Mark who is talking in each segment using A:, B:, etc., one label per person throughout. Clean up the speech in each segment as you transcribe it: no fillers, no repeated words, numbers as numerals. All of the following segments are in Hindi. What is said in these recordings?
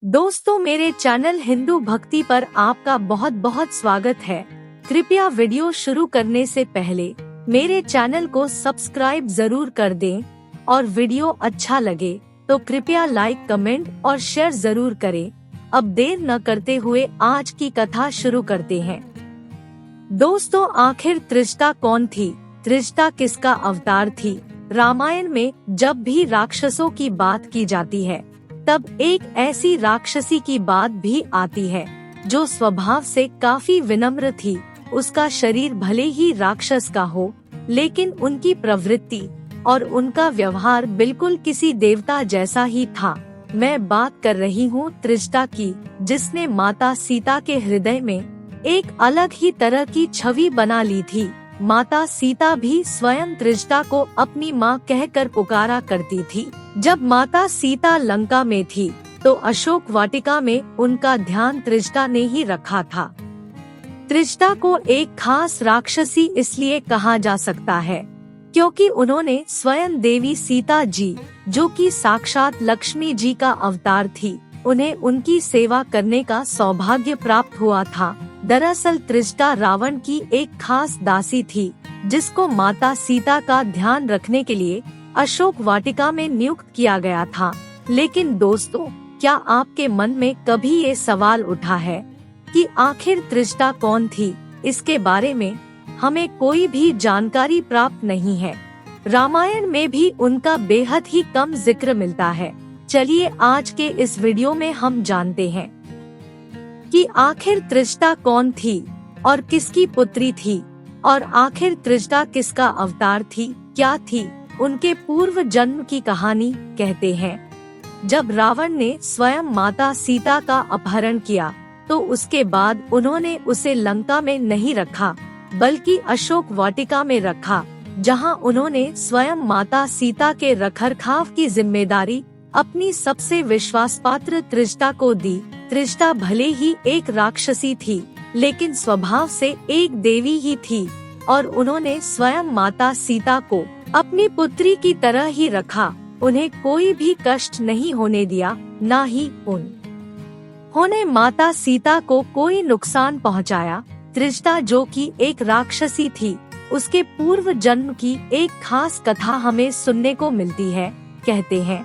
A: दोस्तों, मेरे चैनल हिंदू भक्ति पर आपका बहुत बहुत स्वागत है। कृपया वीडियो शुरू करने से पहले मेरे चैनल को सब्सक्राइब जरूर कर दें और वीडियो अच्छा लगे तो कृपया लाइक, कमेंट और शेयर जरूर करें। अब देर न करते हुए आज की कथा शुरू करते हैं। दोस्तों, आखिर त्रिष्टा कौन थी? त्रिष्टा किसका अवतार थी? रामायण में जब भी राक्षसों की बात की जाती है तब एक ऐसी राक्षसी की बात भी आती है जो स्वभाव से काफी विनम्र थी। उसका शरीर भले ही राक्षस का हो, लेकिन उनकी प्रवृत्ति और उनका व्यवहार बिल्कुल किसी देवता जैसा ही था। मैं बात कर रही हूँ त्रिष्टा की, जिसने माता सीता के हृदय में एक अलग ही तरह की छवि बना ली थी। माता सीता भी स्वयं त्रिष्टा को अपनी माँ कहकर पुकारा करती थी। जब माता सीता लंका में थी तो अशोक वाटिका में उनका ध्यान त्रिष्टा ने ही रखा था। त्रिष्टा को एक खास राक्षसी इसलिए कहा जा सकता है क्योंकि उन्होंने स्वयं देवी सीता जी, जो कि साक्षात लक्ष्मी जी का अवतार थी, उन्हें उनकी सेवा करने का सौभाग्य प्राप्त हुआ था। दरअसल त्रिष्टा रावण की एक खास दासी थी, जिसको माता सीता का ध्यान रखने के लिए अशोक वाटिका में नियुक्त किया गया था। लेकिन दोस्तों, क्या आपके मन में कभी ये सवाल उठा है कि आखिर त्रिष्टा कौन थी? इसके बारे में हमें कोई भी जानकारी प्राप्त नहीं है। रामायण में भी उनका बेहद ही कम जिक्र मिलता है। चलिए आज के इस वीडियो में हम जानते हैं कि आखिर त्रिष्टा कौन थी और किसकी पुत्री थी, और आखिर त्रिष्टा किसका अवतार थी, क्या थी उनके पूर्व जन्म की कहानी। कहते हैं जब रावण ने स्वयं माता सीता का अपहरण किया तो उसके बाद उन्होंने उसे लंका में नहीं रखा बल्कि अशोक वाटिका में रखा, जहां उन्होंने स्वयं माता सीता के रखरखाव की जिम्मेदारी अपनी सबसे विश्वासपात्र त्रिष्टा को दी। त्रिष्टा भले ही एक राक्षसी थी, लेकिन स्वभाव से एक देवी ही थी और उन्होंने स्वयं माता सीता को अपनी पुत्री की तरह ही रखा। उन्हें कोई भी कष्ट नहीं होने दिया, ना ही उन्होंने माता सीता को कोई नुकसान पहुंचाया। त्रिष्टा, जो कि एक राक्षसी थी, उसके पूर्व जन्म की एक खास कथा हमें सुनने को मिलती है। कहते हैं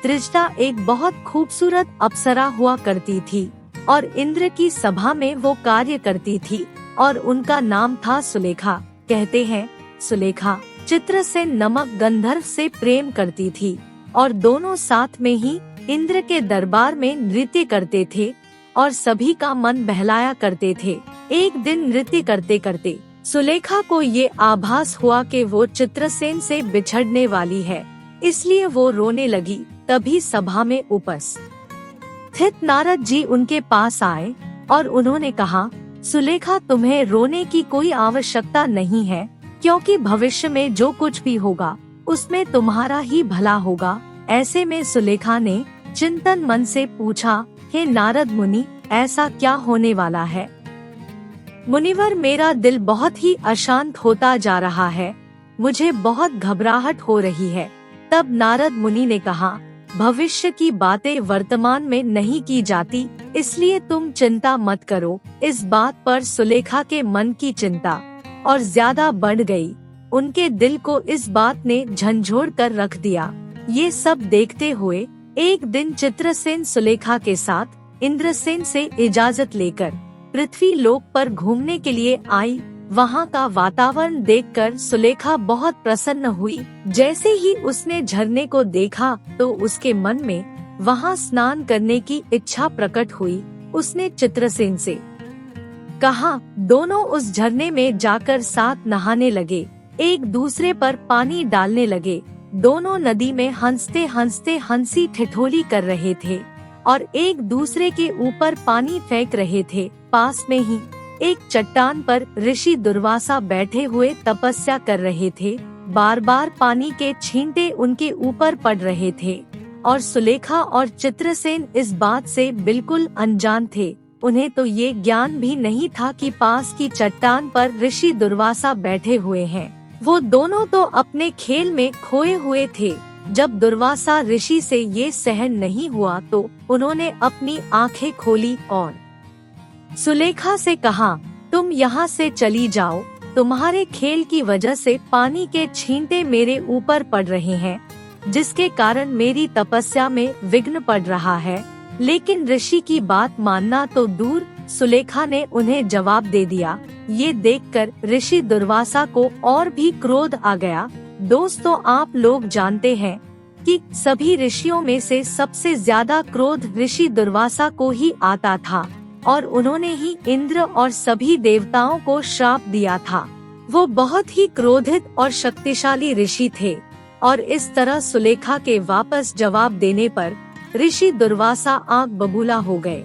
A: त्रिष्टा एक बहुत खूबसूरत अप्सरा हुआ करती थी और इंद्र की सभा में वो कार्य करती थी और उनका नाम था सुलेखा। कहते हैं सुलेखा चित्रसेन नामक गंधर्व से प्रेम करती थी और दोनों साथ में ही इंद्र के दरबार में नृत्य करते थे और सभी का मन बहलाया करते थे। एक दिन नृत्य करते करते सुलेखा को ये आभास हुआ कि वो चित्रसेन से बिछड़ने वाली है, इसलिए वो रोने लगी। तभी सभा में उपस्थित नारद जी उनके पास आए और उन्होंने कहा, सुलेखा, तुम्हें रोने की कोई आवश्यकता नहीं है, क्योंकि भविष्य में जो कुछ भी होगा उसमें तुम्हारा ही भला होगा। ऐसे में सुलेखा ने चिंतन मन से पूछा, हे नारद मुनि, ऐसा क्या होने वाला है? मुनिवर, मेरा दिल बहुत ही अशांत होता जा रहा है, मुझे बहुत घबराहट हो रही है। तब नारद मुनि ने कहा, भविष्य की बातें वर्तमान में नहीं की जाती, इसलिए तुम चिंता मत करो। इस बात पर सुलेखा के मन की चिंता और ज्यादा बढ़ गई। उनके दिल को इस बात ने झंझोड़ कर रख दिया। ये सब देखते हुए एक दिन चित्रसेन सुलेखा के साथ इंद्रसेन से इजाजत लेकर पृथ्वी लोक पर घूमने के लिए आई। वहाँ का वातावरण देखकर सुलेखा बहुत प्रसन्न हुई। जैसे ही उसने झरने को देखा तो उसके मन में वहाँ स्नान करने की इच्छा प्रकट हुई। उसने चित्रसेन से कहा, दोनों उस झरने में जाकर साथ नहाने लगे, एक दूसरे पर पानी डालने लगे। दोनों नदी में हंसते हंसते हंसी ठिठोली कर रहे थे और एक दूसरे के ऊपर पानी फेंक रहे थे। पास में ही एक चट्टान पर ऋषि दुर्वासा बैठे हुए तपस्या कर रहे थे। बार बार पानी के छींटे उनके ऊपर पड़ रहे थे और सुलेखा और चित्रसेन इस बात से बिल्कुल अनजान थे। उन्हें तो ये ज्ञान भी नहीं था कि पास की चट्टान पर ऋषि दुर्वासा बैठे हुए हैं। वो दोनों तो अपने खेल में खोए हुए थे। जब दुर्वासा ऋषि से ये सहन नहीं हुआ तो उन्होंने अपनी आंखें खोली और सुलेखा से कहा, तुम यहाँ से चली जाओ, तुम्हारे खेल की वजह से पानी के छींटे मेरे ऊपर पड़ रहे हैं, जिसके कारण मेरी तपस्या में विघ्न पड़ रहा है। लेकिन ऋषि की बात मानना तो दूर, सुलेखा ने उन्हें जवाब दे दिया। ये देखकर ऋषि दुर्वासा को और भी क्रोध आ गया। दोस्तों, आप लोग जानते हैं कि सभी ऋषियों में से सबसे ज्यादा क्रोध ऋषि दुर्वासा को ही आता था और उन्होंने ही इंद्र और सभी देवताओं को श्राप दिया था। वो बहुत ही क्रोधित और शक्तिशाली ऋषि थे और इस तरह सुलेखा के वापस जवाब देने पर ऋषि दुर्वासा आग बबूला हो गए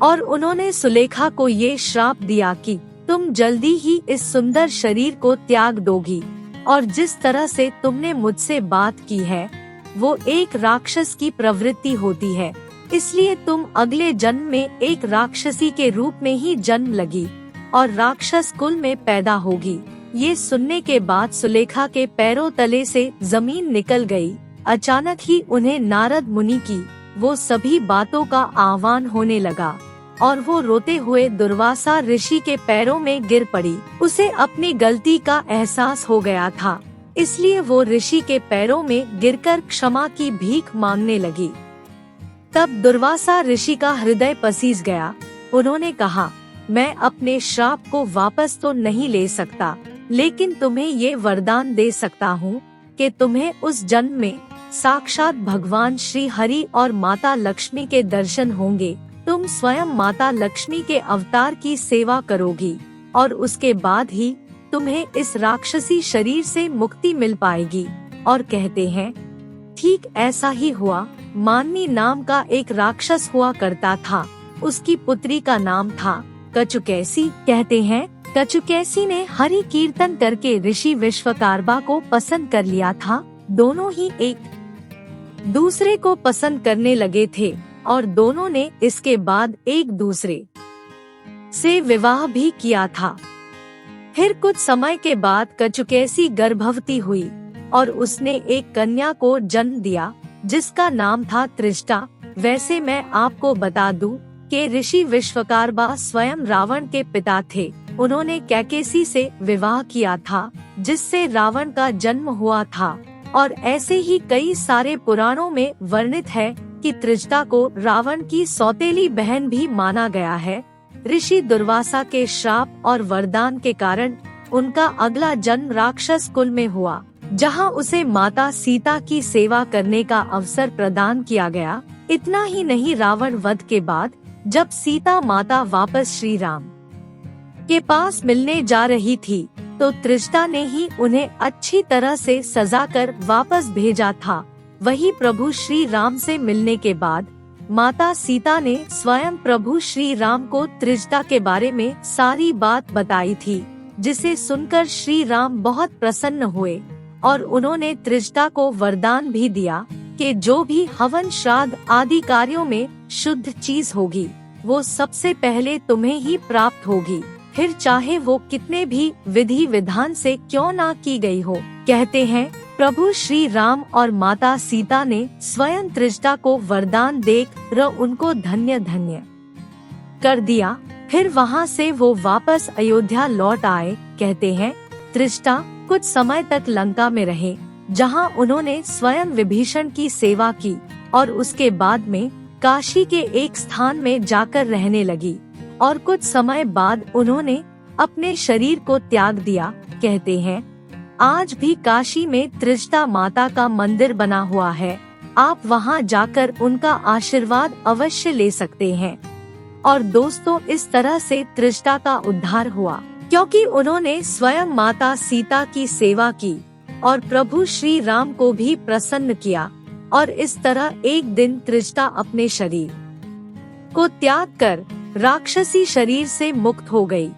A: और उन्होंने सुलेखा को ये श्राप दिया कि तुम जल्दी ही इस सुंदर शरीर को त्याग दोगी और जिस तरह से तुमने मुझसे बात की है वो एक राक्षस की प्रवृत्ति होती है, इसलिए तुम अगले जन्म में एक राक्षसी के रूप में ही जन्म लगी और राक्षस कुल में पैदा होगी। ये सुनने के बाद सुलेखा के पैरों तले से जमीन निकल गई। अचानक ही उन्हें नारद मुनि की वो सभी बातों का आह्वान होने लगा और वो रोते हुए दुर्वासा ऋषि के पैरों में गिर पड़ी। उसे अपनी गलती का एहसास हो गया था, इसलिए वो ऋषि के पैरों में गिरकर क्षमा की भीख मांगने लगी। तब दुर्वासा ऋषि का हृदय पसीज गया। उन्होंने कहा, मैं अपने श्राप को वापस तो नहीं ले सकता, लेकिन तुम्हें ये वरदान दे सकता हूँ कि तुम्हें उस जन्म में साक्षात भगवान श्री हरि और माता लक्ष्मी के दर्शन होंगे। तुम स्वयं माता लक्ष्मी के अवतार की सेवा करोगी और उसके बाद ही तुम्हें इस राक्षसी शरीर से मुक्ति मिल पाएगी। और कहते हैं, ठीक ऐसा ही हुआ। माननी नाम का एक राक्षस हुआ करता था। उसकी पुत्री का नाम था कचुकैसी। कहते हैं, कचुकैसी ने हरि कीर्तन करके ऋषि विश्वकर्मा को पसंद कर लिया था। दोनों ही एक दूसरे को पसंद करने लगे थे और दोनों ने इसके बाद एक दूसरे से विवाह भी किया था। फिर कुछ समय के बाद कचुकैसी गर्भवती हुई और उसने एक कन्या को जन्म दिया जिसका नाम था त्रिष्टा। वैसे मैं आपको बता दूं कि ऋषि विश्वकर्मा स्वयं रावण के पिता थे। उन्होंने कैकेसी से विवाह किया था जिससे रावण का जन्म हुआ था और ऐसे ही कई सारे पुराणों में वर्णित है कि त्रिष्टा को रावण की सौतेली बहन भी माना गया है। ऋषि दुर्वासा के श्राप और वरदान के कारण उनका अगला जन्म राक्षस कुल में हुआ, जहां उसे माता सीता की सेवा करने का अवसर प्रदान किया गया। इतना ही नहीं, रावण वध के बाद जब सीता माता वापस श्री राम के पास मिलने जा रही थी तो त्रिष्टा ने ही उन्हें अच्छी तरह से सजा कर वापस भेजा था। वही प्रभु श्री राम से मिलने के बाद माता सीता ने स्वयं प्रभु श्री राम को त्रिष्टा के बारे में सारी बात बताई थी, जिसे सुनकर श्री राम बहुत प्रसन्न हुए और उन्होंने त्रिष्टा को वरदान भी दिया कि जो भी हवन श्राद्ध आदि कार्यों में शुद्ध चीज होगी वो सबसे पहले तुम्हें ही प्राप्त होगी, फिर चाहे वो कितने भी विधि विधान से क्यों ना की गई हो। कहते हैं, प्रभु श्री राम और माता सीता ने स्वयं त्रिष्टा को वरदान देकर उनको धन्य धन्य कर दिया। फिर वहाँ से वो वापस अयोध्या लौट आए। कहते हैं, त्रिष्टा कुछ समय तक लंका में रहे, जहाँ उन्होंने स्वयं विभीषण की सेवा की और उसके बाद में काशी के एक स्थान में जाकर रहने लगी और कुछ समय बाद उन्होंने अपने शरीर को त्याग दिया। कहते हैं, आज भी काशी में त्रिष्टा माता का मंदिर बना हुआ है, आप वहां जाकर उनका आशीर्वाद अवश्य ले सकते हैं। और दोस्तों, इस तरह से त्रिष्टा का उद्धार हुआ क्योंकि उन्होंने स्वयं माता सीता की सेवा की और प्रभु श्री राम को भी प्रसन्न किया और इस तरह एक दिन त्रिष्टा अपने शरीर को त्याग कर राक्षसी शरीर से मुक्त हो गई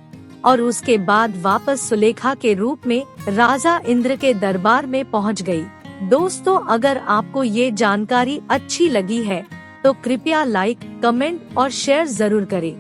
A: और उसके बाद वापस सुलेखा के रूप में राजा इंद्र के दरबार में पहुंच गई। दोस्तों, अगर आपको ये जानकारी अच्छी लगी है तो कृपया लाइक, कमेंट और शेयर जरूर करें।